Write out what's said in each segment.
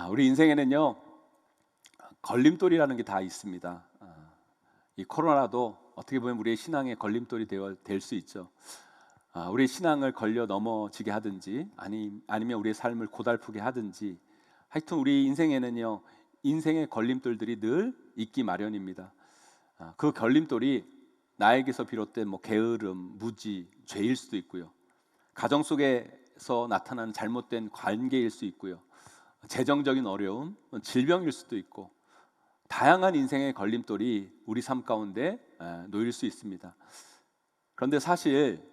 우리 인생에는요, 걸림돌이라는 게 다 있습니다. 이 코로나도 어떻게 보면 우리의 신앙의 걸림돌이 될 수 있죠. 우리의 신앙을 걸려 넘어지게 하든지 아니면 우리의 삶을 고달프게 하든지, 하여튼 우리 인생에는요, 인생의 걸림돌들이 늘 있기 마련입니다. 그 걸림돌이 나에게서 비롯된 게으름, 무지, 죄일 수도 있고요, 가정 속에서 나타나는 잘못된 관계일 수 있고요, 재정적인 어려움, 질병일 수도 있고, 다양한 인생의 걸림돌이 우리 삶 가운데 놓일 수 있습니다. 그런데 사실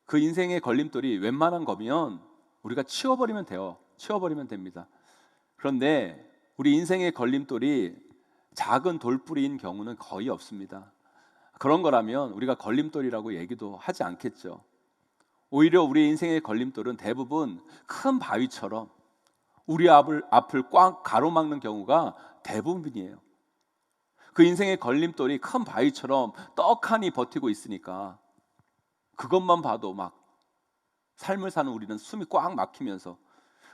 그 인생의 걸림돌이 웬만한 거면 우리가 치워버리면 돼요. 치워버리면 됩니다. 그런데 우리 인생의 걸림돌이 작은 돌뿌리인 경우는 거의 없습니다. 그런 거라면 우리가 걸림돌이라고 얘기도 하지 않겠죠. 오히려 우리 인생의 걸림돌은 대부분 큰 바위처럼 우리 앞을 꽉 가로막는 경우가 대부분이에요. 그 인생의 걸림돌이 큰 바위처럼 떡하니 버티고 있으니까 그것만 봐도 막 삶을 사는 우리는 숨이 꽉 막히면서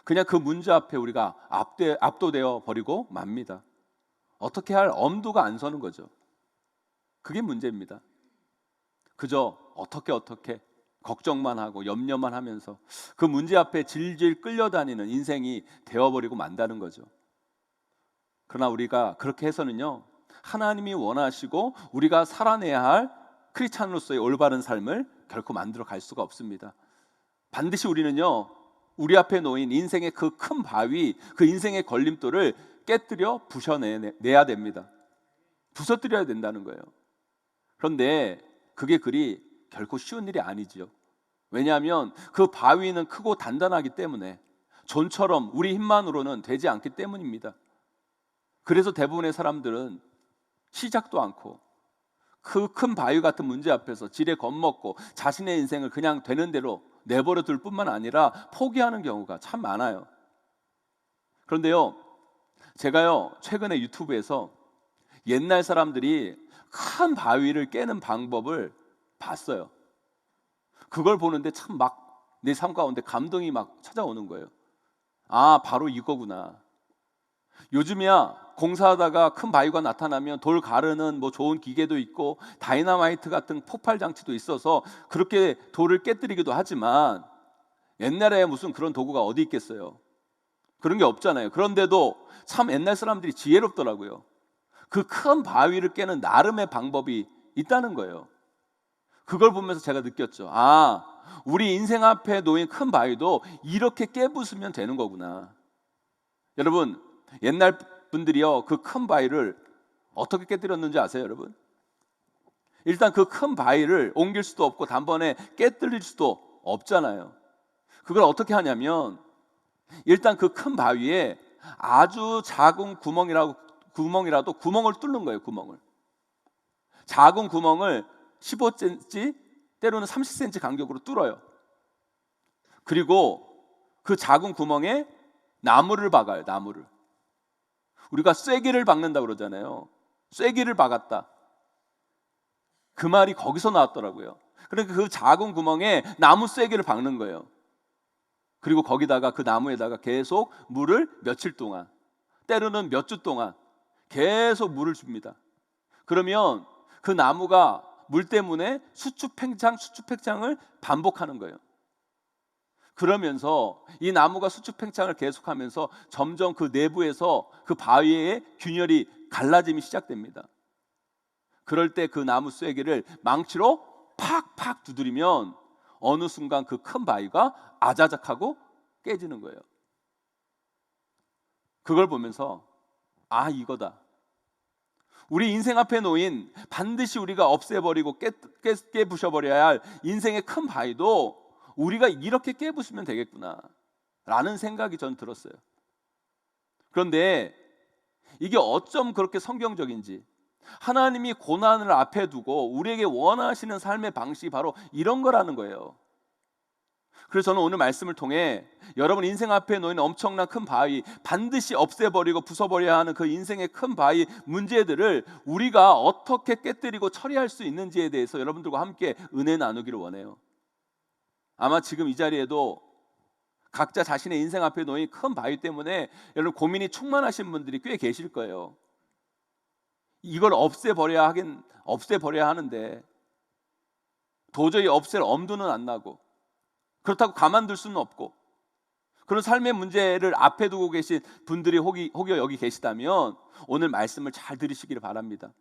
그냥 그 문제 앞에 우리가 압도되어 버리고 맙니다. 어떻게 할 엄두가 안 서는 거죠. 그게 문제입니다. 그저 어떻게 걱정만 하고 염려만 하면서 그 문제 앞에 질질 끌려다니는 인생이 되어버리고 만다는 거죠. 그러나 우리가 그렇게 해서는요, 하나님이 원하시고 우리가 살아내야 할 크리스찬으로서의 올바른 삶을 결코 만들어 갈 수가 없습니다. 반드시 우리는요, 우리 앞에 놓인 인생의 그 큰 바위, 그 인생의 걸림돌을 깨뜨려 부셔내야 됩니다. 부서뜨려야 된다는 거예요. 그런데 그게 그리 결코 쉬운 일이 아니지요. 왜냐하면 그 바위는 크고 단단하기 때문에, 존처럼 우리 힘만으로는 되지 않기 때문입니다. 그래서 대부분의 사람들은 시작도 않고 그 큰 바위 같은 문제 앞에서 지레 겁먹고 자신의 인생을 그냥 되는 대로 내버려 둘 뿐만 아니라 포기하는 경우가 참 많아요. 그런데요, 제가요 최근에 유튜브에서 옛날 사람들이 큰 바위를 깨는 방법을 봤어요. 그걸 보는데 참 막 내 삶 가운데 감동이 막 찾아오는 거예요. 바로 이거구나. 요즘이야 공사하다가 큰 바위가 나타나면 돌 가르는 좋은 기계도 있고 다이너마이트 같은 폭발 장치도 있어서 그렇게 돌을 깨뜨리기도 하지만, 옛날에 무슨 그런 도구가 어디 있겠어요. 그런 게 없잖아요. 그런데도 참 옛날 사람들이 지혜롭더라고요. 그 큰 바위를 깨는 나름의 방법이 있다는 거예요. 그걸 보면서 제가 느꼈죠. 우리 인생 앞에 놓인 큰 바위도 이렇게 깨부수면 되는 거구나. 여러분, 옛날 분들이요, 그 큰 바위를 어떻게 깨뜨렸는지 아세요, 여러분? 일단 그 큰 바위를 옮길 수도 없고 단번에 깨뜨릴 수도 없잖아요. 그걸 어떻게 하냐면, 일단 그 큰 바위에 아주 작은 구멍이라도 구멍을 뚫는 거예요. 작은 구멍을 15cm, 때로는 30cm 간격으로 뚫어요. 그리고 그 작은 구멍에 나무를 박아요. 나무를. 우리가 쐐기를 박는다 그러잖아요. 쐐기를 박았다. 그 말이 거기서 나왔더라고요. 그러니까 그 작은 구멍에 나무 쐐기를 박는 거예요. 그리고 거기다가 그 나무에다가 계속 물을 며칠 동안, 때로는 몇 주 동안 계속 물을 줍니다. 그러면 그 나무가 물 때문에 수축팽창을 반복하는 거예요. 그러면서 이 나무가 수축팽창을 계속하면서 점점 그 내부에서 그 바위의 균열이 갈라짐이 시작됩니다. 그럴 때 그 나무 쐐기를 망치로 팍팍 두드리면 어느 순간 그 큰 바위가 아자작하고 깨지는 거예요. 그걸 보면서 이거다. 우리 인생 앞에 놓인, 반드시 우리가 없애버리고 깨부셔버려야 할 인생의 큰 바위도 우리가 이렇게 깨부수면 되겠구나 라는 생각이 전 들었어요. 그런데 이게 어쩜 그렇게 성경적인지, 하나님이 고난을 앞에 두고 우리에게 원하시는 삶의 방식이 바로 이런 거라는 거예요. 그래서 저는 오늘 말씀을 통해 여러분 인생 앞에 놓인 엄청난 큰 바위, 반드시 없애버리고 부숴버려야 하는 그 인생의 큰 바위 문제들을 우리가 어떻게 깨뜨리고 처리할 수 있는지에 대해서 여러분들과 함께 은혜 나누기를 원해요. 아마 지금 이 자리에도 각자 자신의 인생 앞에 놓인 큰 바위 때문에 여러분 고민이 충만하신 분들이 꽤 계실 거예요. 이걸 없애버려야 하는데 도저히 없앨 엄두는 안 나고, 그렇다고 가만둘 수는 없고, 그런 삶의 문제를 앞에 두고 계신 분들이 혹여 여기 계시다면 오늘 말씀을 잘 들으시기를 바랍니다.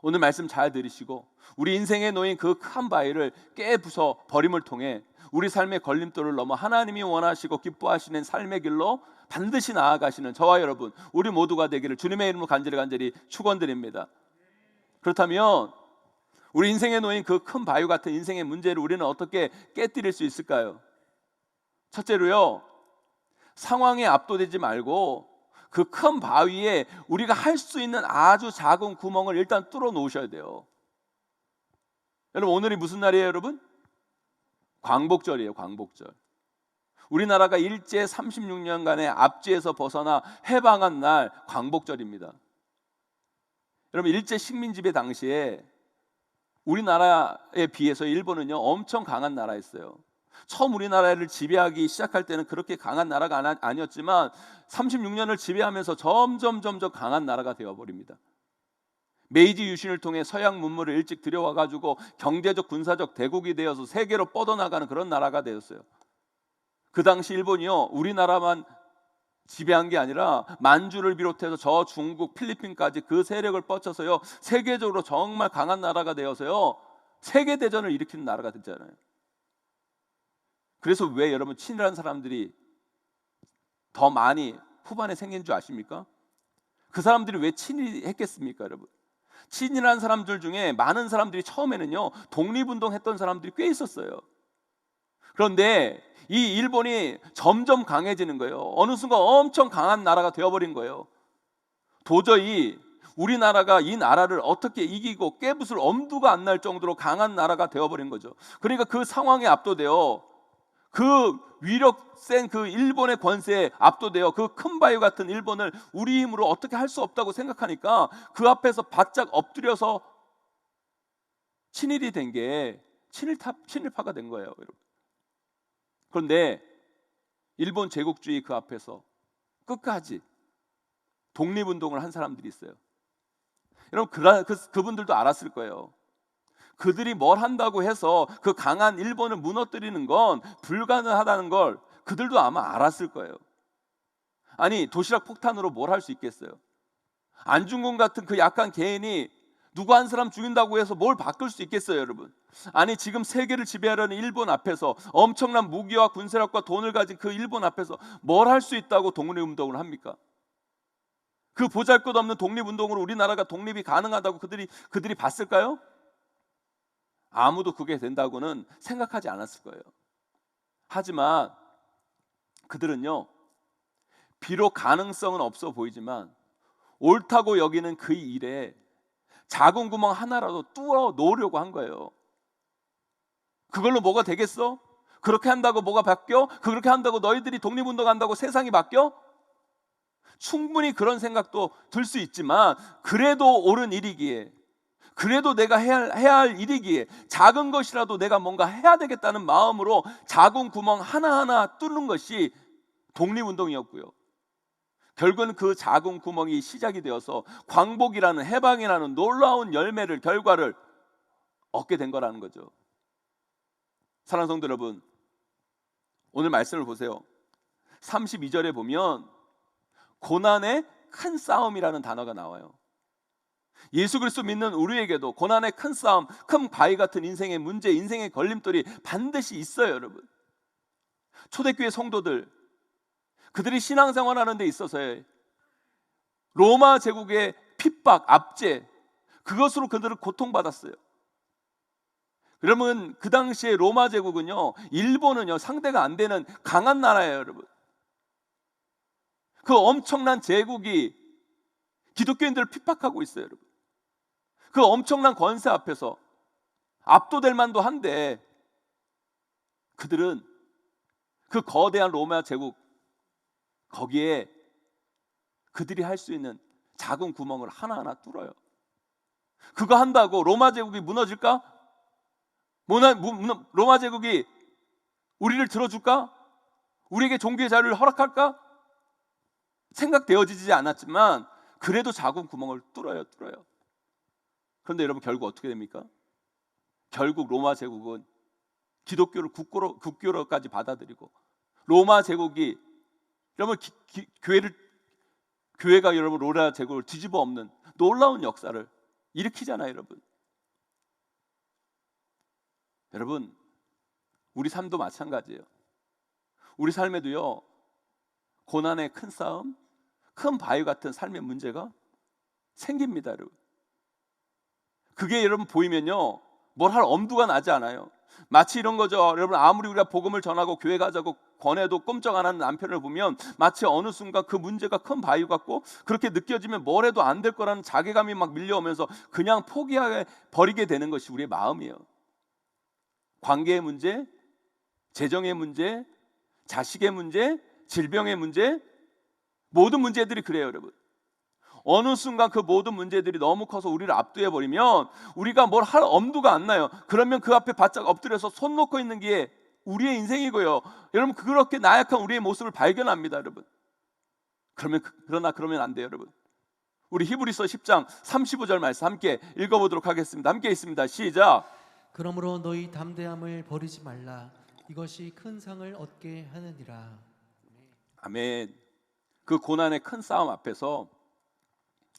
오늘 말씀 잘 들으시고 우리 인생에 놓인 그 큰 바위를 깨부숴 버림을 통해 우리 삶의 걸림돌을 넘어 하나님이 원하시고 기뻐하시는 삶의 길로 반드시 나아가시는 저와 여러분, 우리 모두가 되기를 주님의 이름으로 간절히 축원드립니다. 그렇다면 우리 인생에 놓인 그 큰 바위 같은 인생의 문제를 우리는 어떻게 깨뜨릴 수 있을까요? 첫째로요, 상황에 압도되지 말고 그 큰 바위에 우리가 할 수 있는 아주 작은 구멍을 일단 뚫어 놓으셔야 돼요. 여러분, 오늘이 무슨 날이에요, 여러분? 광복절이에요, 광복절. 우리나라가 일제 36년간의 압제에서 벗어나 해방한 날 광복절입니다. 여러분, 일제 식민지배 당시에 우리나라에 비해서 일본은요 엄청 강한 나라였어요. 처음 우리나라를 지배하기 시작할 때는 그렇게 강한 나라가 아니었지만 36년을 지배하면서 점점 강한 나라가 되어버립니다. 메이지 유신을 통해 서양 문물을 일찍 들여와가지고 경제적 군사적 대국이 되어서 세계로 뻗어나가는 그런 나라가 되었어요. 그 당시 일본이요 우리나라만 지배한 게 아니라 만주를 비롯해서 저 중국, 필리핀까지 그 세력을 뻗쳐서요 세계적으로 정말 강한 나라가 되어서요 세계대전을 일으키는 나라가 됐잖아요. 그래서 왜 여러분 친일한 사람들이 더 많이 후반에 생긴 줄 아십니까? 그 사람들이 왜 친일했겠습니까, 여러분? 친일한 사람들 중에 많은 사람들이 처음에는요 독립운동 했던 사람들이 꽤 있었어요. 그런데 이 일본이 점점 강해지는 거예요. 어느 순간 엄청 강한 나라가 되어버린 거예요. 도저히 우리나라가 이 나라를 어떻게 이기고 깨부술 엄두가 안 날 정도로 강한 나라가 되어버린 거죠. 그러니까 그 상황에 압도되어 그 위력 센 그 일본의 권세에 압도되어 그 큰 바위 같은 일본을 우리 힘으로 어떻게 할 수 없다고 생각하니까 그 앞에서 바짝 엎드려서 친일이 된 게 친일파가 된 거예요, 여러분. 그런데 일본 제국주의 그 앞에서 끝까지 독립운동을 한 사람들이 있어요. 여러분 그분들도 알았을 거예요. 그들이 뭘 한다고 해서 그 강한 일본을 무너뜨리는 건 불가능하다는 걸 그들도 아마 알았을 거예요. 아니 도시락 폭탄으로 뭘 할 수 있겠어요? 안중근 같은 그 약한 개인이 누구 한 사람 죽인다고 해서 뭘 바꿀 수 있겠어요, 여러분? 아니 지금 세계를 지배하려는 일본 앞에서 엄청난 무기와 군사력과 돈을 가진 그 일본 앞에서 뭘 할 수 있다고 독립운동을 합니까? 그 보잘것없는 독립운동으로 우리나라가 독립이 가능하다고 그들이 봤을까요? 아무도 그게 된다고는 생각하지 않았을 거예요. 하지만 그들은요 비록 가능성은 없어 보이지만 옳다고 여기는 그 일에 작은 구멍 하나라도 뚫어 놓으려고 한 거예요. 그걸로 뭐가 되겠어? 그렇게 한다고 뭐가 바뀌어? 그렇게 한다고 너희들이 독립운동한다고 세상이 바뀌어? 충분히 그런 생각도 들 수 있지만 그래도 옳은 일이기에, 그래도 내가 해야 할 일이기에 작은 것이라도 내가 뭔가 해야 되겠다는 마음으로 작은 구멍 하나하나 뚫는 것이 독립운동이었고요. 결국은 그 작은 구멍이 시작이 되어서 광복이라는, 해방이라는 놀라운 결과를 얻게 된 거라는 거죠. 사랑하는 성도 여러분, 오늘 말씀을 보세요. 32절에 보면 고난의 큰 싸움이라는 단어가 나와요. 예수 그리스도 믿는 우리에게도 고난의 큰 싸움, 큰 바위 같은 인생의 문제, 인생의 걸림돌이 반드시 있어요, 여러분. 초대교회 성도들, 그들이 신앙생활하는 데 있어서의 로마 제국의 핍박, 압제, 그것으로 그들을 고통받았어요. 그러면 그 당시에 로마 제국은요, 일본은요 상대가 안 되는 강한 나라예요, 여러분. 그 엄청난 제국이 기독교인들을 핍박하고 있어요, 여러분. 그 엄청난 권세 앞에서 압도될 만도 한데 그들은 그 거대한 로마 제국 거기에 그들이 할 수 있는 작은 구멍을 하나하나 뚫어요. 그거 한다고 로마 제국이 무너질까? 로마 제국이 우리를 들어줄까? 우리에게 종교의 자유를 허락할까? 생각되어지지 않았지만 그래도 작은 구멍을 뚫어요. 그런데 여러분 결국 어떻게 됩니까? 결국 로마 제국은 기독교를 국교로까지 받아들이고 로마 제국이 여러분 교회가 여러분 로마 제국을 뒤집어 엎는 놀라운 역사를 일으키잖아요, 여러분. 여러분, 우리 삶도 마찬가지예요. 우리 삶에도요, 고난의 큰 싸움, 큰 바위 같은 삶의 문제가 생깁니다, 여러분. 그게 여러분 보이면요, 뭘 할 엄두가 나지 않아요. 마치 이런 거죠. 여러분, 아무리 우리가 복음을 전하고 교회 가자고 권해도 꼼짝 안 하는 남편을 보면 마치 어느 순간 그 문제가 큰 바위 같고 그렇게 느껴지면 뭘 해도 안 될 거라는 자괴감이 막 밀려오면서 그냥 포기하게 버리게 되는 것이 우리의 마음이에요. 관계의 문제, 재정의 문제, 자식의 문제, 질병의 문제, 모든 문제들이 그래요, 여러분. 어느 순간 그 모든 문제들이 너무 커서 우리를 압도해 버리면 우리가 뭘 할 엄두가 안 나요. 그러면 그 앞에 바짝 엎드려서 손 놓고 있는 게 우리의 인생이고요. 여러분, 그렇게 나약한 우리의 모습을 발견합니다, 여러분. 그러면 안 돼요, 여러분. 우리 히브리서 10장 35절 말씀 함께 읽어보도록 하겠습니다. 함께 있습니다. 시작. 그러므로 너희 담대함을 버리지 말라. 이것이 큰 상을 얻게 하느니라. 아멘. 그 고난의 큰 싸움 앞에서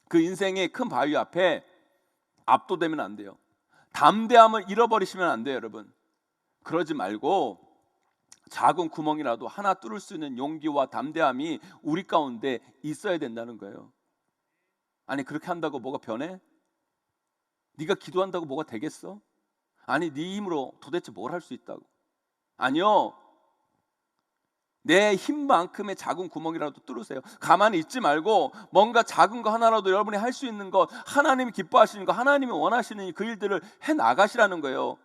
그 인생의 큰 바위 앞에 압도되면 안 돼요. 담대함을 잃어버리시면 안 돼요, 여러분. 그러지 말고 작은 구멍이라도 하나 뚫을 수 있는 용기와 담대함이 우리 가운데 있어야 된다는 거예요. 아니, 그렇게 한다고 뭐가 변해? 네가 기도한다고 뭐가 되겠어? 아니, 네 힘으로 도대체 뭘 할 수 있다고? 아니요. 내 힘만큼의 작은 구멍이라도 뚫으세요. 가만히 있지 말고 뭔가 작은 거 하나라도 여러분이 할 수 있는 것, 하나님이 기뻐하시는 것, 하나님이 원하시는 그 일들을 해나가시라는 거예요.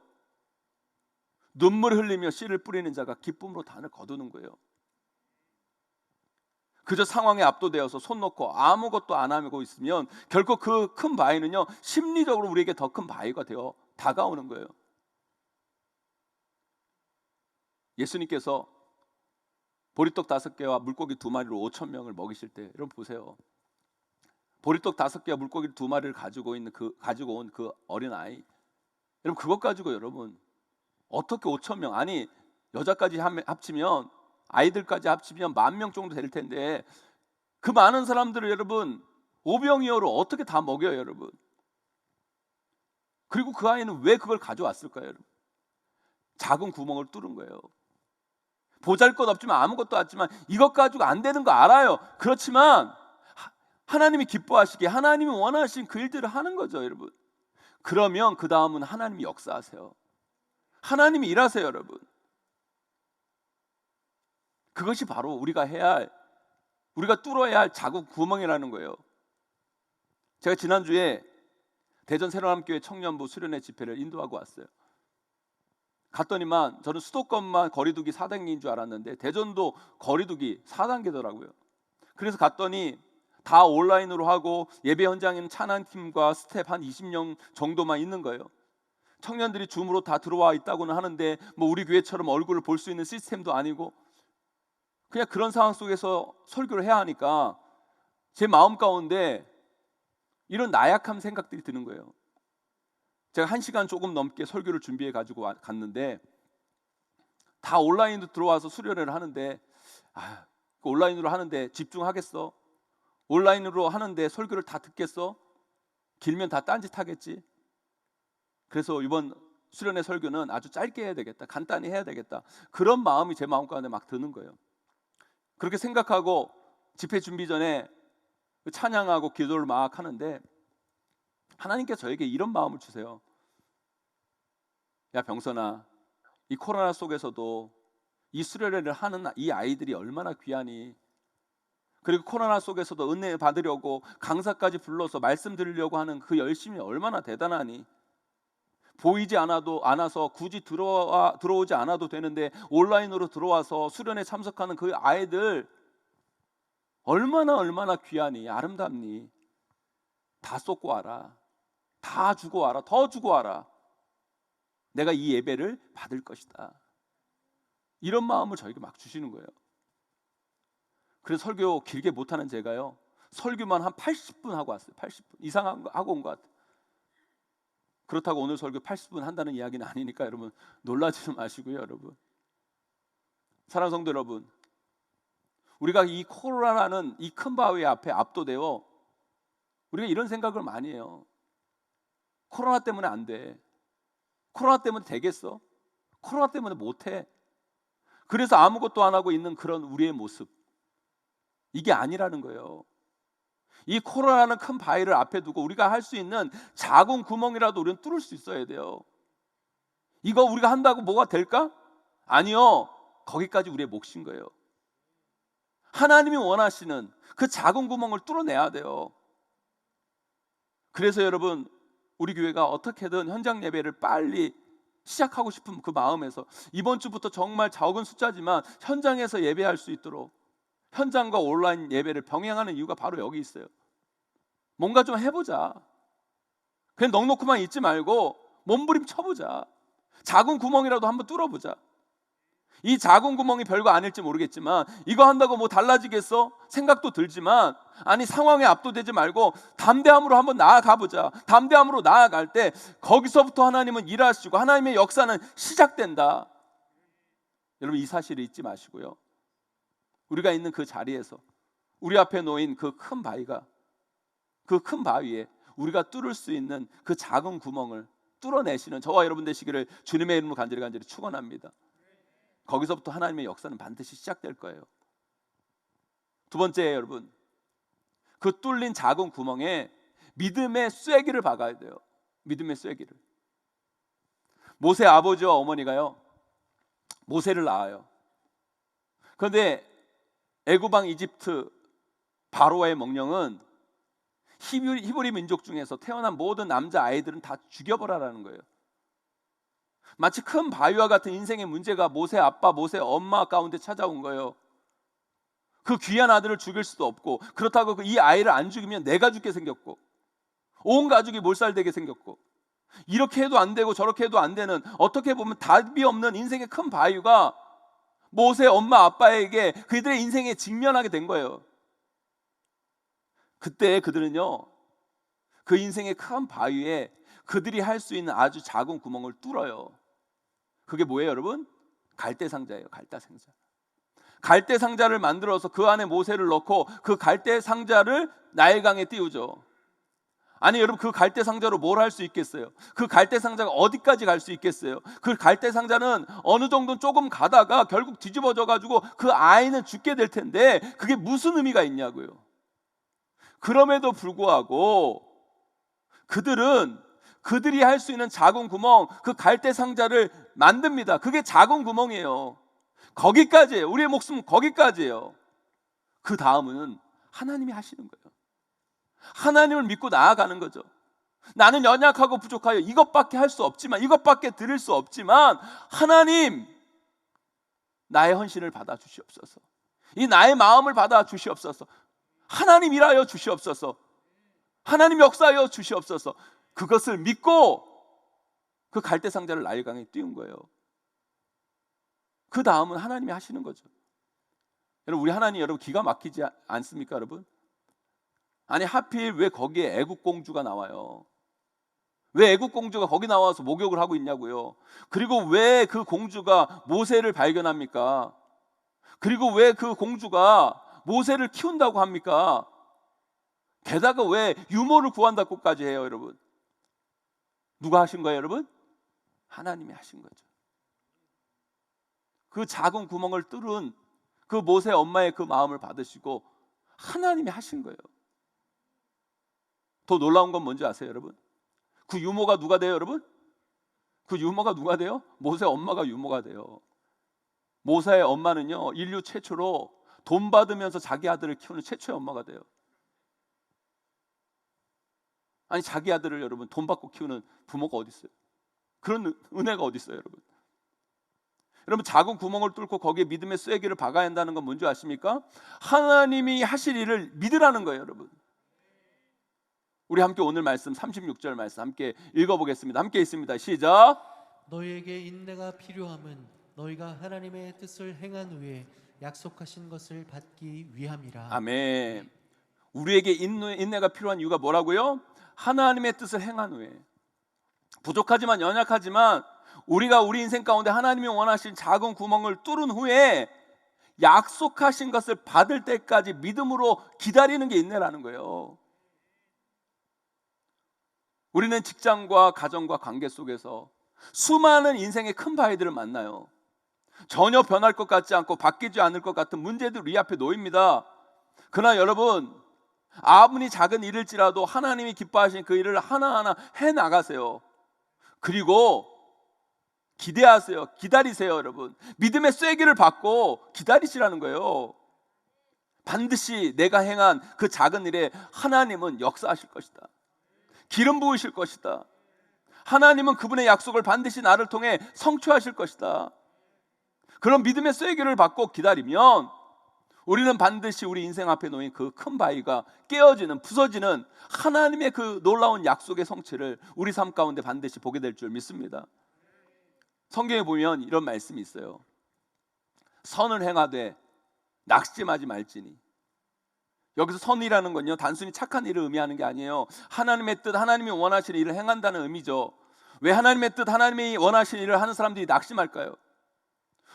눈물 흘리며 씨를 뿌리는 자가 기쁨으로 단을 거두는 거예요. 그저 상황에 압도되어서 손 놓고 아무것도 안 하고 있으면 결국 그 큰 바위는요, 심리적으로 우리에게 더 큰 바위가 되어 다가오는 거예요. 예수님께서 보리떡 5개와 물고기 2마리로 5,000명을 먹이실 때, 여러분 보세요. 보리떡 5개와 물고기 2마리를 가지고 온 그 어린 아이, 여러분 그것 가지고 여러분 어떻게 5,000명, 아니 여자까지 합치면, 아이들까지 합치면 10,000명 정도 될 텐데 그 많은 사람들을 여러분 오병이어로 어떻게 다 먹여요, 여러분? 그리고 그 아이는 왜 그걸 가져왔을까요, 여러분? 작은 구멍을 뚫은 거예요. 보잘것없지만 아무것도 없지만 이것 가지고 안 되는 거 알아요. 그렇지만 하나님이 기뻐하시게, 하나님이 원하신 그 일들을 하는 거죠, 여러분. 그러면 그 다음은 하나님이 역사하세요. 하나님이 일하세요, 여러분. 그것이 바로 우리가 뚫어야 할 작은 구멍이라는 거예요. 제가 지난주에 대전 새로남교회 청년부 수련회 집회를 인도하고 왔어요. 갔더니만 저는 수도권만 거리두기 4단계인 줄 알았는데 대전도 거리두기 4단계더라고요. 그래서 갔더니 다 온라인으로 하고 예배 현장에는 찬양팀과 스텝 한 20명 정도만 있는 거예요. 청년들이 줌으로 다 들어와 있다고는 하는데 뭐 우리 교회처럼 얼굴을 볼 수 있는 시스템도 아니고 그냥 그런 상황 속에서 설교를 해야 하니까 제 마음 가운데 이런 나약한 생각들이 드는 거예요. 제가 1시간 조금 넘게 설교를 준비해 가지고 갔는데 다 온라인으로 들어와서 수련회를 하는데 온라인으로 하는데 집중하겠어? 온라인으로 하는데 설교를 다 듣겠어? 길면 다 딴짓 하겠지? 그래서 이번 수련회 설교는 아주 짧게 해야 되겠다, 간단히 해야 되겠다, 그런 마음이 제 마음 가운데 막 드는 거예요. 그렇게 생각하고 집회 준비 전에 찬양하고 기도를 막 하는데 하나님께서 저에게 이런 마음을 주세요. 야 병선아, 이 코로나 속에서도 이 수련회를 하는 이 아이들이 얼마나 귀하니, 그리고 코로나 속에서도 은혜 받으려고 강사까지 불러서 말씀 드리려고 하는 그 열심이 얼마나 대단하니, 보이지 않아서 굳이 들어오지 않아도 되는데 온라인으로 들어와서 수련회 참석하는 그 아이들 얼마나 귀하니, 아름답니, 다 쏟고 와라, 다 주고 와라, 더 주고 와라. 내가 이 예배를 받을 것이다. 이런 마음을 저에게 막 주시는 거예요. 그래서 설교 길게 못하는 제가요, 설교만 한 80분 하고 왔어요. 80분 이상 하고 온 것 같아요. 그렇다고 오늘 설교 80분 한다는 이야기는 아니니까 여러분 놀라지 마시고요. 여러분, 사랑하는 성도 여러분, 우리가 이 코로나라는 이 큰 바위 앞에 압도되어 우리가 이런 생각을 많이 해요. 코로나 때문에 안 돼. 코로나 때문에 되겠어? 코로나 때문에 못해. 그래서 아무것도 안 하고 있는 그런 우리의 모습, 이게 아니라는 거예요. 이 코로나라는 큰 바위를 앞에 두고 우리가 할 수 있는 작은 구멍이라도 우리는 뚫을 수 있어야 돼요. 이거 우리가 한다고 뭐가 될까? 아니요. 거기까지 우리의 몫인 거예요. 하나님이 원하시는 그 작은 구멍을 뚫어내야 돼요. 그래서 여러분, 우리 교회가 어떻게든 현장 예배를 빨리 시작하고 싶은 그 마음에서 이번 주부터 정말 적은 숫자지만 현장에서 예배할 수 있도록 현장과 온라인 예배를 병행하는 이유가 바로 여기 있어요. 뭔가 좀 해보자. 그냥 넉넉히만 있지 말고 몸부림 쳐보자. 작은 구멍이라도 한번 뚫어보자. 이 작은 구멍이 별거 아닐지 모르겠지만 이거 한다고 뭐 달라지겠어? 생각도 들지만, 아니, 상황에 압도되지 말고 담대함으로 한번 나아가보자. 담대함으로 나아갈 때 거기서부터 하나님은 일하시고 하나님의 역사는 시작된다. 여러분, 이 사실을 잊지 마시고요, 우리가 있는 그 자리에서 우리 앞에 놓인 그 큰 바위가, 그 큰 바위에 우리가 뚫을 수 있는 그 작은 구멍을 뚫어내시는 저와 여러분 되시기를 주님의 이름으로 간절히 축원합니다. 거기서부터 하나님의 역사는 반드시 시작될 거예요. 두 번째, 여러분, 그 뚫린 작은 구멍에 믿음의 쐐기를 박아야 돼요. 믿음의 쐐기를. 모세 아버지와 어머니가요, 모세를 낳아요. 그런데 애굽 왕 이집트 바로와의 명령은 히브리 민족 중에서 태어난 모든 남자 아이들은 다 죽여버라라는 거예요. 마치 큰 바위와 같은 인생의 문제가 모세 아빠, 모세 엄마 가운데 찾아온 거예요. 그 귀한 아들을 죽일 수도 없고, 그렇다고 이 아이를 안 죽이면 내가 죽게 생겼고, 온 가족이 몰살되게 생겼고, 이렇게 해도 안 되고 저렇게 해도 안 되는, 어떻게 보면 답이 없는 인생의 큰 바위가 모세 엄마 아빠에게 그들의 인생에 직면하게 된 거예요. 그때 그들은요, 그 인생의 큰 바위에 그들이 할 수 있는 아주 작은 구멍을 뚫어요. 그게 뭐예요, 여러분? 갈대상자예요. 갈대상자. 갈대상자를 만들어서 그 안에 모세를 넣고 그 갈대상자를 나일강에 띄우죠. 아니, 여러분, 그 갈대상자로 뭘 할 수 있겠어요? 그 갈대상자가 어디까지 갈 수 있겠어요? 그 갈대상자는 어느 정도 조금 가다가 결국 뒤집어져 가지고 그 아이는 죽게 될 텐데 그게 무슨 의미가 있냐고요. 그럼에도 불구하고 그들이 할 수 있는 작은 구멍, 그 갈대상자를 만듭니다. 그게 작은 구멍이에요. 거기까지예요. 우리의 목숨은 거기까지예요. 그 다음은 하나님이 하시는 거예요. 하나님을 믿고 나아가는 거죠. 나는 연약하고 부족하여 이것밖에 할 수 없지만, 이것밖에 드릴 수 없지만, 하나님, 나의 헌신을 받아 주시옵소서. 이 나의 마음을 받아 주시옵소서. 하나님 일하여 주시옵소서. 하나님 역사하여 주시옵소서. 그것을 믿고 그 갈대상자를 나일강에 띄운 거예요. 그 다음은 하나님이 하시는 거죠. 여러분, 우리 하나님, 여러분, 기가 막히지 않습니까, 여러분? 아니, 하필 왜 거기에 애국 공주가 나와요? 왜 애국 공주가 거기 나와서 목욕을 하고 있냐고요? 그리고 왜 그 공주가 모세를 발견합니까? 그리고 왜 그 공주가 모세를 키운다고 합니까? 게다가 왜 유모를 구한다고까지 해요, 여러분? 누가 하신 거예요, 여러분? 하나님이 하신 거죠. 그 작은 구멍을 뚫은 그 모세 엄마의 그 마음을 받으시고 하나님이 하신 거예요. 더 놀라운 건 뭔지 아세요, 여러분? 그 유모가 누가 돼요, 여러분? 그 유모가 누가 돼요? 모세 엄마가 유모가 돼요. 모세의 엄마는요, 인류 최초로 돈 받으면서 자기 아들을 키우는 최초의 엄마가 돼요. 아니, 자기 아들을 여러분 돈 받고 키우는 부모가 어디 있어요? 그런 은혜가 어디 있어요, 여러분? 여러분, 작은 구멍을 뚫고 거기에 믿음의 쐐기를 박아야 한다는 건 뭔지 아십니까? 하나님이 하실 일을 믿으라는 거예요, 여러분. 우리 함께 오늘 말씀 36절 말씀 함께 읽어보겠습니다. 함께 있습니다. 시작. 너희에게 인내가 필요함은 너희가 하나님의 뜻을 행한 후에 약속하신 것을 받기 위함이라. 아멘. 우리에게 인내가 필요한 이유가 뭐라고요? 하나님의 뜻을 행한 후에, 부족하지만 연약하지만 우리가 우리 인생 가운데 하나님이 원하신 작은 구멍을 뚫은 후에 약속하신 것을 받을 때까지 믿음으로 기다리는 게 인내라는 거예요. 우리는 직장과 가정과 관계 속에서 수많은 인생의 큰 바위들을 만나요. 전혀 변할 것 같지 않고 바뀌지 않을 것 같은 문제들이 우리 앞에 놓입니다. 그러나 여러분, 아무리 작은 일일지라도 하나님이 기뻐하신 그 일을 하나하나 해나가세요. 그리고 기대하세요. 기다리세요. 여러분, 믿음의 쐐기를 받고 기다리시라는 거예요. 반드시 내가 행한 그 작은 일에 하나님은 역사하실 것이다. 기름 부으실 것이다. 하나님은 그분의 약속을 반드시 나를 통해 성취하실 것이다. 그런 믿음의 쐐기를 받고 기다리면 우리는 반드시 우리 인생 앞에 놓인 그 큰 바위가 깨어지는, 부서지는 하나님의 그 놀라운 약속의 성취를 우리 삶 가운데 반드시 보게 될 줄 믿습니다. 성경에 보면 이런 말씀이 있어요. 선을 행하되 낙심하지 말지니. 여기서 선이라는 건요, 단순히 착한 일을 의미하는 게 아니에요. 하나님의 뜻, 하나님이 원하시는 일을 행한다는 의미죠. 왜 하나님의 뜻, 하나님이 원하시는 일을 하는 사람들이 낙심할까요?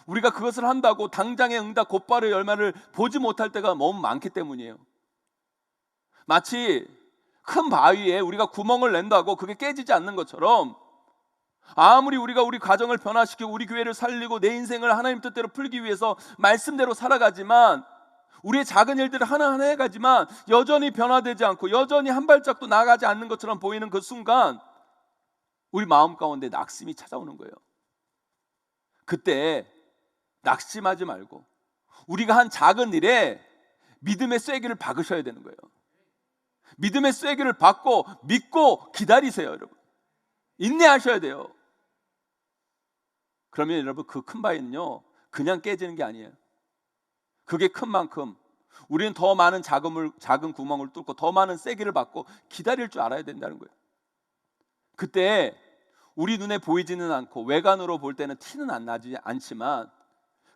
우리가 그것을 한다고 당장의 응답, 곧바로 열매를 보지 못할 때가 너무 많기 때문이에요. 마치 큰 바위에 우리가 구멍을 낸다고 그게 깨지지 않는 것처럼, 아무리 우리가 우리 가정을 변화시키고 우리 교회를 살리고 내 인생을 하나님 뜻대로 풀기 위해서 말씀대로 살아가지만, 우리의 작은 일들을 하나하나 해가지만 여전히 변화되지 않고 여전히 한 발짝도 나아가지 않는 것처럼 보이는 그 순간 우리 마음 가운데 낙심이 찾아오는 거예요. 그때 낙심하지 말고 우리가 한 작은 일에 믿음의 쐐기를 박으셔야 되는 거예요. 믿음의 쐐기를 박고 믿고 기다리세요. 여러분, 인내하셔야 돼요. 그러면 여러분, 그 큰 바위는요 그냥 깨지는 게 아니에요. 그게 큰 만큼 우리는 더 많은 작은 구멍을 뚫고 더 많은 쐐기를 받고 기다릴 줄 알아야 된다는 거예요. 그때 우리 눈에 보이지는 않고 외관으로 볼 때는 티는 안 나지 않지만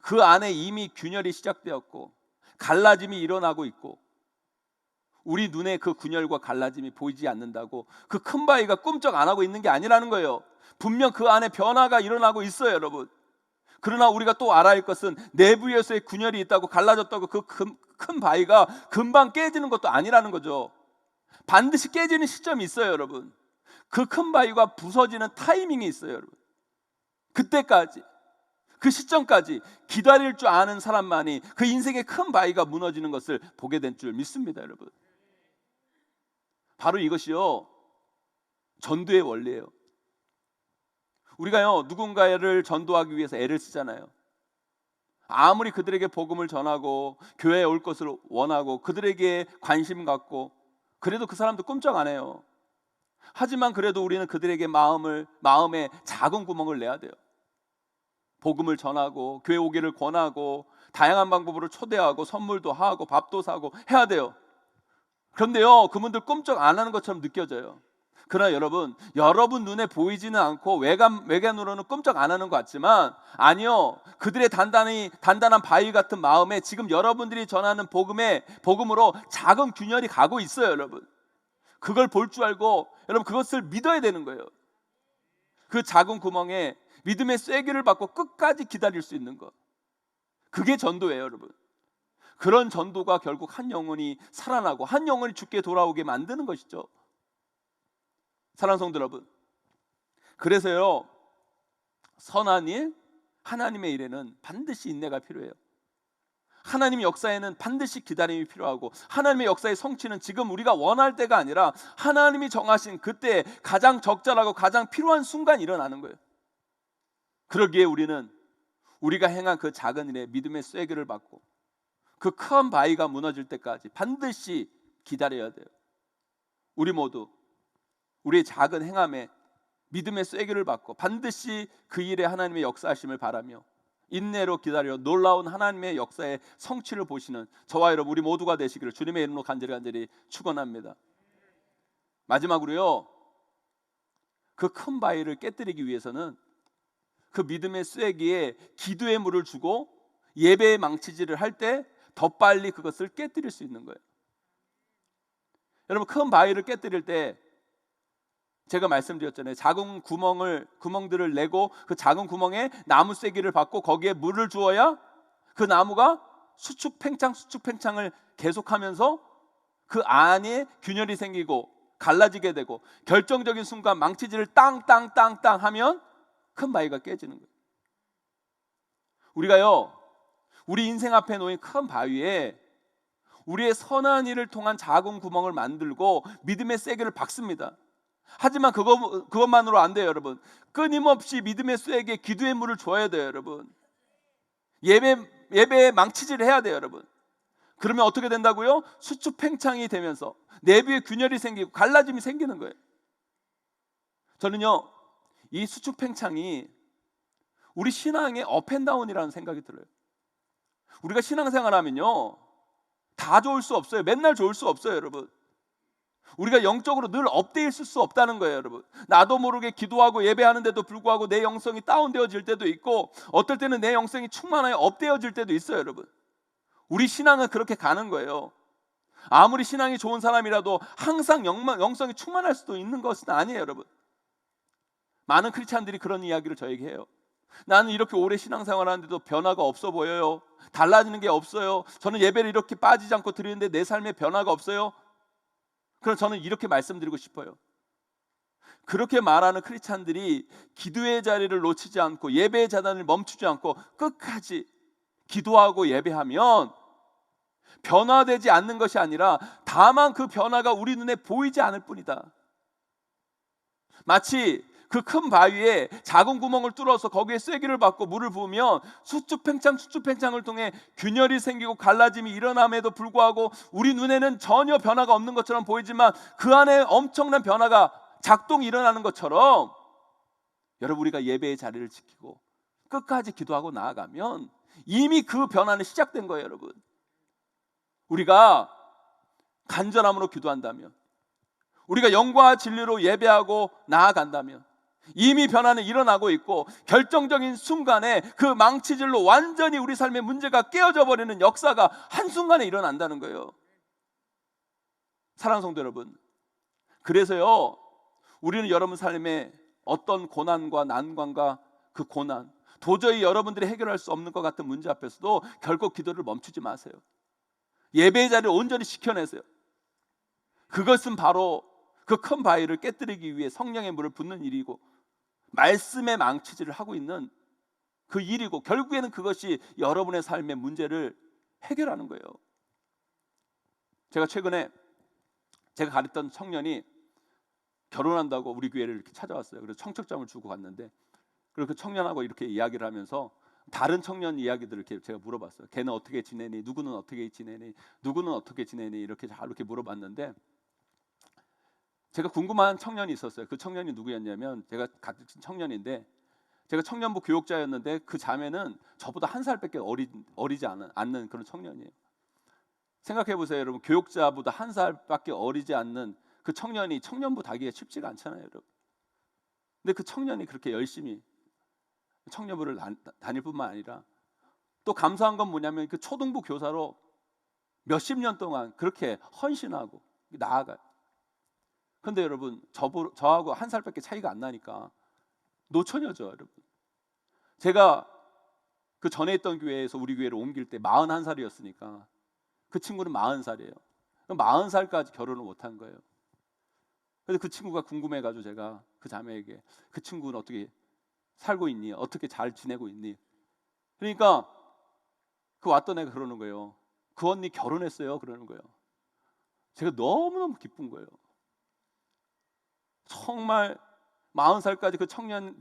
그 안에 이미 균열이 시작되었고 갈라짐이 일어나고 있고, 우리 눈에 그 균열과 갈라짐이 보이지 않는다고 그 큰 바위가 꿈쩍 안 하고 있는 게 아니라는 거예요. 분명 그 안에 변화가 일어나고 있어요, 여러분. 그러나 우리가 또 알아야 할 것은 내부에서의 균열이 있다고, 갈라졌다고 그 큰 바위가 금방 깨지는 것도 아니라는 거죠. 반드시 깨지는 시점이 있어요, 여러분. 그 큰 바위가 부서지는 타이밍이 있어요, 여러분. 그때까지, 그 시점까지 기다릴 줄 아는 사람만이 그 인생의 큰 바위가 무너지는 것을 보게 된 줄 믿습니다, 여러분. 바로 이것이요 전도의 원리예요. 우리가요 누군가를 전도하기 위해서 애를 쓰잖아요. 아무리 그들에게 복음을 전하고 교회에 올 것을 원하고 그들에게 관심 갖고 그래도 그 사람도 꼼짝 안 해요. 하지만 그래도 우리는 그들에게 마음에 작은 구멍을 내야 돼요. 복음을 전하고 교회 오기를 권하고 다양한 방법으로 초대하고 선물도 하고 밥도 사고 해야 돼요. 그런데요 그분들 꼼짝 안 하는 것처럼 느껴져요. 그러나 여러분 눈에 보이지는 않고 외관으로는 꼼짝 안 하는 것 같지만, 아니요, 그들의 단단한 바위 같은 마음에 지금 여러분들이 전하는 복음으로 작은 균열이 가고 있어요. 여러분, 그걸 볼 줄 알고 여러분 그것을 믿어야 되는 거예요. 그 작은 구멍에 믿음의 쐐기를 받고 끝까지 기다릴 수 있는 것, 그게 전도예요, 여러분. 그런 전도가 결국 한 영혼이 살아나고 한 영혼이 주께 돌아오게 만드는 것이죠. 사랑하는 성도 여러분, 그래서요 선한 일, 하나님의 일에는 반드시 인내가 필요해요. 하나님의 역사에는 반드시 기다림이 필요하고, 하나님의 역사의 성취는 지금 우리가 원할 때가 아니라 하나님이 정하신 그때 가장 적절하고 가장 필요한 순간 일어나는 거예요. 그러기에 우리는 우리가 행한 그 작은 일에 믿음의 쐐기를 받고 그 큰 바위가 무너질 때까지 반드시 기다려야 돼요. 우리 모두 우리의 작은 행함에 믿음의 쐐기를 받고 반드시 그 일에 하나님의 역사하심을 바라며 인내로 기다려 놀라운 하나님의 역사의 성취를 보시는 저와 여러분 우리 모두가 되시기를 주님의 이름으로 간절히 축원합니다. 마지막으로요, 그 큰 바위를 깨뜨리기 위해서는 그 믿음의 쐐기에 기도의 물을 주고 예배의 망치질을 할 때 더 빨리 그것을 깨뜨릴 수 있는 거예요. 여러분, 큰 바위를 깨뜨릴 때 제가 말씀드렸잖아요. 작은 구멍들을 내고 그 작은 구멍에 나무 쐐기를 받고 거기에 물을 주어야 그 나무가 수축팽창을 계속하면서 그 안에 균열이 생기고 갈라지게 되고 결정적인 순간 망치질을 땅땅땅땅 하면 큰 바위가 깨지는 거예요. 우리가요, 우리 인생 앞에 놓인 큰 바위에 우리의 선한 일을 통한 작은 구멍을 만들고 믿음의 쐐기를 박습니다. 하지만 그것만으로 안 돼요, 여러분. 끊임없이 믿음의 쐐기에 기도의 물을 줘야 돼요, 여러분. 예배에 망치질을 해야 돼요, 여러분. 그러면 어떻게 된다고요? 수축팽창이 되면서 내부에 균열이 생기고 갈라짐이 생기는 거예요. 저는요, 이 수축팽창이 우리 신앙의 업앤다운이라는 생각이 들어요. 우리가 신앙생활하면요, 다 좋을 수 없어요. 맨날 좋을 수 없어요, 여러분. 우리가 영적으로 늘 업되어 있을 수 없다는 거예요, 여러분. 나도 모르게 기도하고 예배하는데도 불구하고 내 영성이 다운되어질 때도 있고, 어떨 때는 내 영성이 충만하여 업되어질 때도 있어요, 여러분. 우리 신앙은 그렇게 가는 거예요. 아무리 신앙이 좋은 사람이라도 항상 영성이 충만할 수도 있는 것은 아니에요, 여러분. 많은 크리스찬들이 그런 이야기를 저에게 해요. 나는 이렇게 오래 신앙생활하는데도 변화가 없어 보여요. 달라지는 게 없어요. 저는 예배를 이렇게 빠지지 않고 드리는데 내 삶에 변화가 없어요. 그럼 저는 이렇게 말씀드리고 싶어요. 그렇게 말하는 크리스찬들이 기도의 자리를 놓치지 않고 예배의 자단을 멈추지 않고 끝까지 기도하고 예배하면 변화되지 않는 것이 아니라 다만 그 변화가 우리 눈에 보이지 않을 뿐이다. 마치 그 큰 바위에 작은 구멍을 뚫어서 거기에 쐐기를 받고 물을 부으면 수축팽창을 통해 균열이 생기고 갈라짐이 일어남에도 불구하고 우리 눈에는 전혀 변화가 없는 것처럼 보이지만 그 안에 엄청난 변화가 작동이 일어나는 것처럼, 여러분, 우리가 예배의 자리를 지키고 끝까지 기도하고 나아가면 이미 그 변화는 시작된 거예요, 여러분. 우리가 간절함으로 기도한다면, 우리가 영과 진리로 예배하고 나아간다면 이미 변화는 일어나고 있고, 결정적인 순간에 그 망치질로 완전히 우리 삶의 문제가 깨어져 버리는 역사가 한순간에 일어난다는 거예요. 사랑하는 성도 여러분, 그래서요, 우리는 여러분 삶에 어떤 고난과 난관과 그 고난, 도저히 여러분들이 해결할 수 없는 것 같은 문제 앞에서도 결코 기도를 멈추지 마세요. 예배의 자리를 온전히 지켜내세요. 그것은 바로 그 큰 바위를 깨뜨리기 위해 성령의 물을 붓는 일이고, 말씀의 망치질을 하고 있는 그 일이고, 결국에는 그것이 여러분의 삶의 문제를 해결하는 거예요. 제가 최근에 제가 가르쳤던 청년이 결혼한다고 우리 교회를 이렇게 찾아왔어요. 그래서 청첩장을 주고 갔는데, 그리고 그 청년하고 이렇게 이야기를 하면서 다른 청년 이야기들을 이렇게 제가 물어봤어요. 걔는 어떻게 지내니? 누구는 어떻게 지내니? 누구는 어떻게 지내니? 이렇게 잘 이렇게 물어봤는데, 제가 궁금한 청년이 있었어요. 그 청년이 누구였냐면, 제가 같은 청년인데, 제가 청년부 교육자였는데 그 자매는 저보다 한 살밖에 어리지 않는 그런 청년이에요. 생각해 보세요, 여러분. 교육자보다 한 살밖에 어리지 않는 그 청년이 청년부 다기가 쉽지가 않잖아요, 여러분. 근데 그 청년이 그렇게 열심히 청년부를 다닐 뿐만 아니라, 또 감사한 건 뭐냐면 그 초등부 교사로 몇십 년 동안 그렇게 헌신하고 나아가요. 근데 여러분, 저하고 한 살밖에 차이가 안 나니까 노처녀죠, 여러분. 제가 그 전에 있던 교회에서 우리 교회를 옮길 때 41살이었으니까 그 친구는 40살이에요. 40살까지 결혼을 못한 거예요. 그래서 그 친구가 궁금해가지고 제가 그 자매에게, 그 친구는 어떻게 살고 있니? 어떻게 잘 지내고 있니? 그러니까 그 왔던 애가 그러는 거예요. 그 언니 결혼했어요, 그러는 거예요. 제가 너무너무 기쁜 거예요. 정말 40살까지 그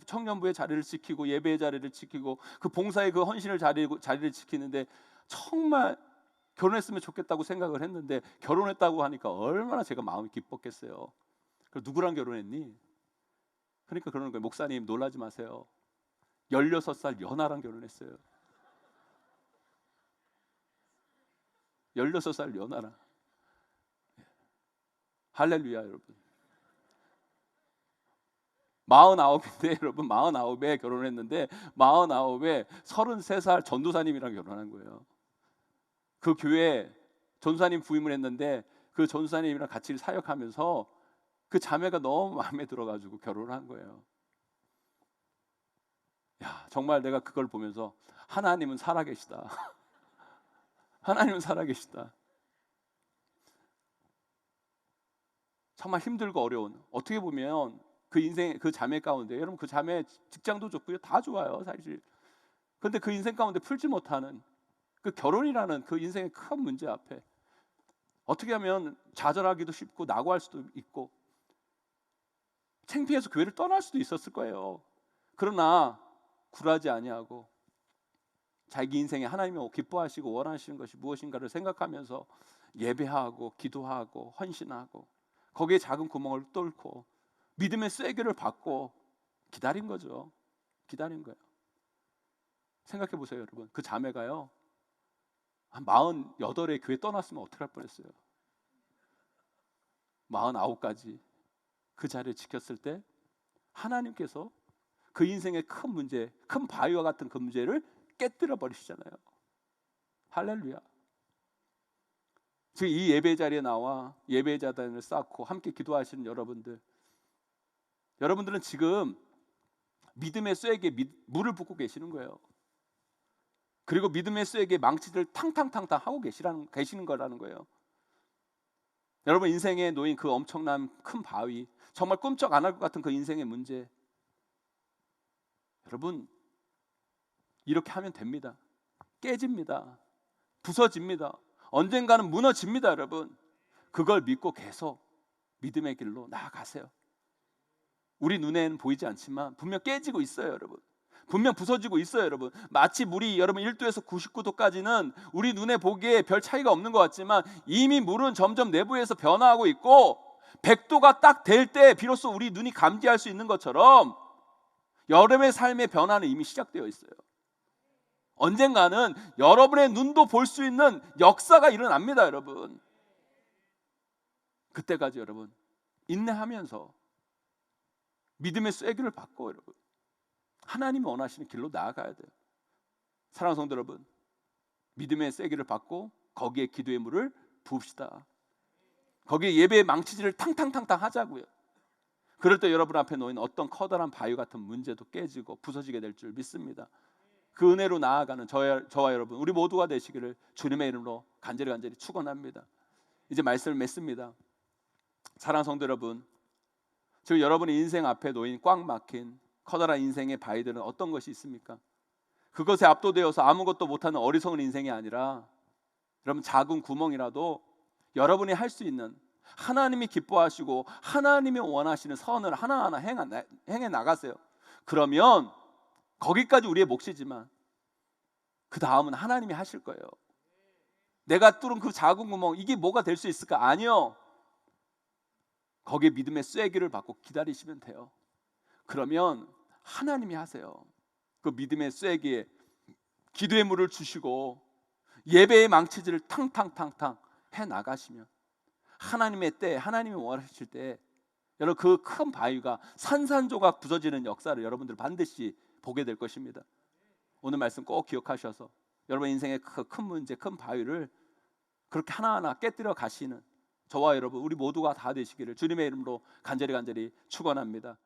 청년부의 자리를 지키고 예배의 자리를 지키고 그 봉사의 그 헌신을 자리를 지키는데, 정말 결혼했으면 좋겠다고 생각을 했는데, 결혼했다고 하니까 얼마나 제가 마음이 기뻤겠어요. 그럼 누구랑 결혼했니? 그러니까 그러는 거예요. 목사님, 놀라지 마세요. 16살 연하랑 결혼했어요. 16살 연하랑. 할렐루야, 여러분. 49인데 여러분 49에 결혼했는데 49에 33살 전도사님이랑 결혼한 거예요. 그 교회 전도사님 부임을 했는데 그 전도사님이랑 같이 사역하면서 그 자매가 너무 마음에 들어가지고 결혼을 한 거예요. 야, 정말 내가 그걸 보면서 하나님은 살아계시다. 하나님은 살아계시다. 정말 힘들고 어려운, 어떻게 보면 그 인생 그 자매 가운데, 여러분 그 자매 직장도 좋고요, 다 좋아요 사실. 그런데 그 인생 가운데 풀지 못하는 그 결혼이라는 그 인생의 큰 문제 앞에 어떻게 하면 좌절하기도 쉽고 낙오할 수도 있고 창피해서 교회를 떠날 수도 있었을 거예요. 그러나 굴하지 아니하고 자기 인생에 하나님이 기뻐하시고 원하시는 것이 무엇인가를 생각하면서 예배하고 기도하고 헌신하고 거기에 작은 구멍을 뚫고 믿음의 쐐기를 받고 기다린 거죠. 기다린 거예요. 생각해 보세요 여러분. 그 자매가요 한 48에 교회 떠났으면 어떻게 할 뻔했어요. 49까지 그 자리를 지켰을 때 하나님께서 그 인생의 큰 문제, 큰 바위와 같은 그 문제를 깨뜨려 버리시잖아요. 할렐루야. 지금 이 예배 자리에 나와 예배자단을 쌓고 함께 기도하시는 여러분들은 지금 믿음의 쇠에게 물을 붓고 계시는 거예요. 그리고 믿음의 쇠에게 망치를 탕탕탕탕 하고 계시는 거라는 거예요. 여러분 인생에 놓인 그 엄청난 큰 바위, 정말 꿈쩍 안 할 것 같은 그 인생의 문제, 여러분 이렇게 하면 됩니다. 깨집니다. 부서집니다. 언젠가는 무너집니다. 여러분 그걸 믿고 계속 믿음의 길로 나아가세요. 우리 눈에는 보이지 않지만 분명 깨지고 있어요. 여러분 분명 부서지고 있어요. 여러분 마치 물이 여러분 1도에서 99도까지는 우리 눈에 보기에 별 차이가 없는 것 같지만 이미 물은 점점 내부에서 변화하고 있고 100도가 딱 될 때 비로소 우리 눈이 감지할 수 있는 것처럼 여러분의 삶의 변화는 이미 시작되어 있어요. 언젠가는 여러분의 눈도 볼 수 있는 역사가 일어납니다. 여러분 그때까지 여러분 인내하면서 믿음의 쐐기를 받고 여러분 하나님이 원하시는 길로 나아가야 돼요. 사랑하는 성도 여러분 믿음의 쐐기를 받고 거기에 기도의 물을 부읍시다. 거기에 예배의 망치질을 탕탕탕탕 하자고요. 그럴 때 여러분 앞에 놓인 어떤 커다란 바위 같은 문제도 깨지고 부서지게 될 줄 믿습니다. 그 은혜로 나아가는 저와 여러분 우리 모두가 되시기를 주님의 이름으로 간절히 축원합니다. 이제 말씀을 맺습니다. 사랑하는 성도 여러분 지금 여러분의 인생 앞에 놓인 꽉 막힌 커다란 인생의 바위들은 어떤 것이 있습니까? 그것에 압도되어서 아무것도 못하는 어리석은 인생이 아니라 여러분 작은 구멍이라도 여러분이 할 수 있는 하나님이 기뻐하시고 하나님이 원하시는 선을 하나하나 행해 나가세요. 그러면 거기까지 우리의 몫이지만 그 다음은 하나님이 하실 거예요. 내가 뚫은 그 작은 구멍 이게 뭐가 될 수 있을까? 아니요. 거기에 믿음의 쐐기를 받고 기다리시면 돼요. 그러면 하나님이 하세요. 그 믿음의 쐐기에 기도의 물을 주시고 예배의 망치질을 탕탕탕탕 해 나가시면 하나님의 때 하나님이 원하실 때 여러분 그 큰 바위가 산산조각 부서지는 역사를 여러분들 반드시 보게 될 것입니다. 오늘 말씀 꼭 기억하셔서 여러분 인생의 그 큰 문제 큰 바위를 그렇게 하나하나 깨뜨려 가시는 저와 여러분 우리 모두가 다 되시기를 주님의 이름으로 간절히 축원합니다.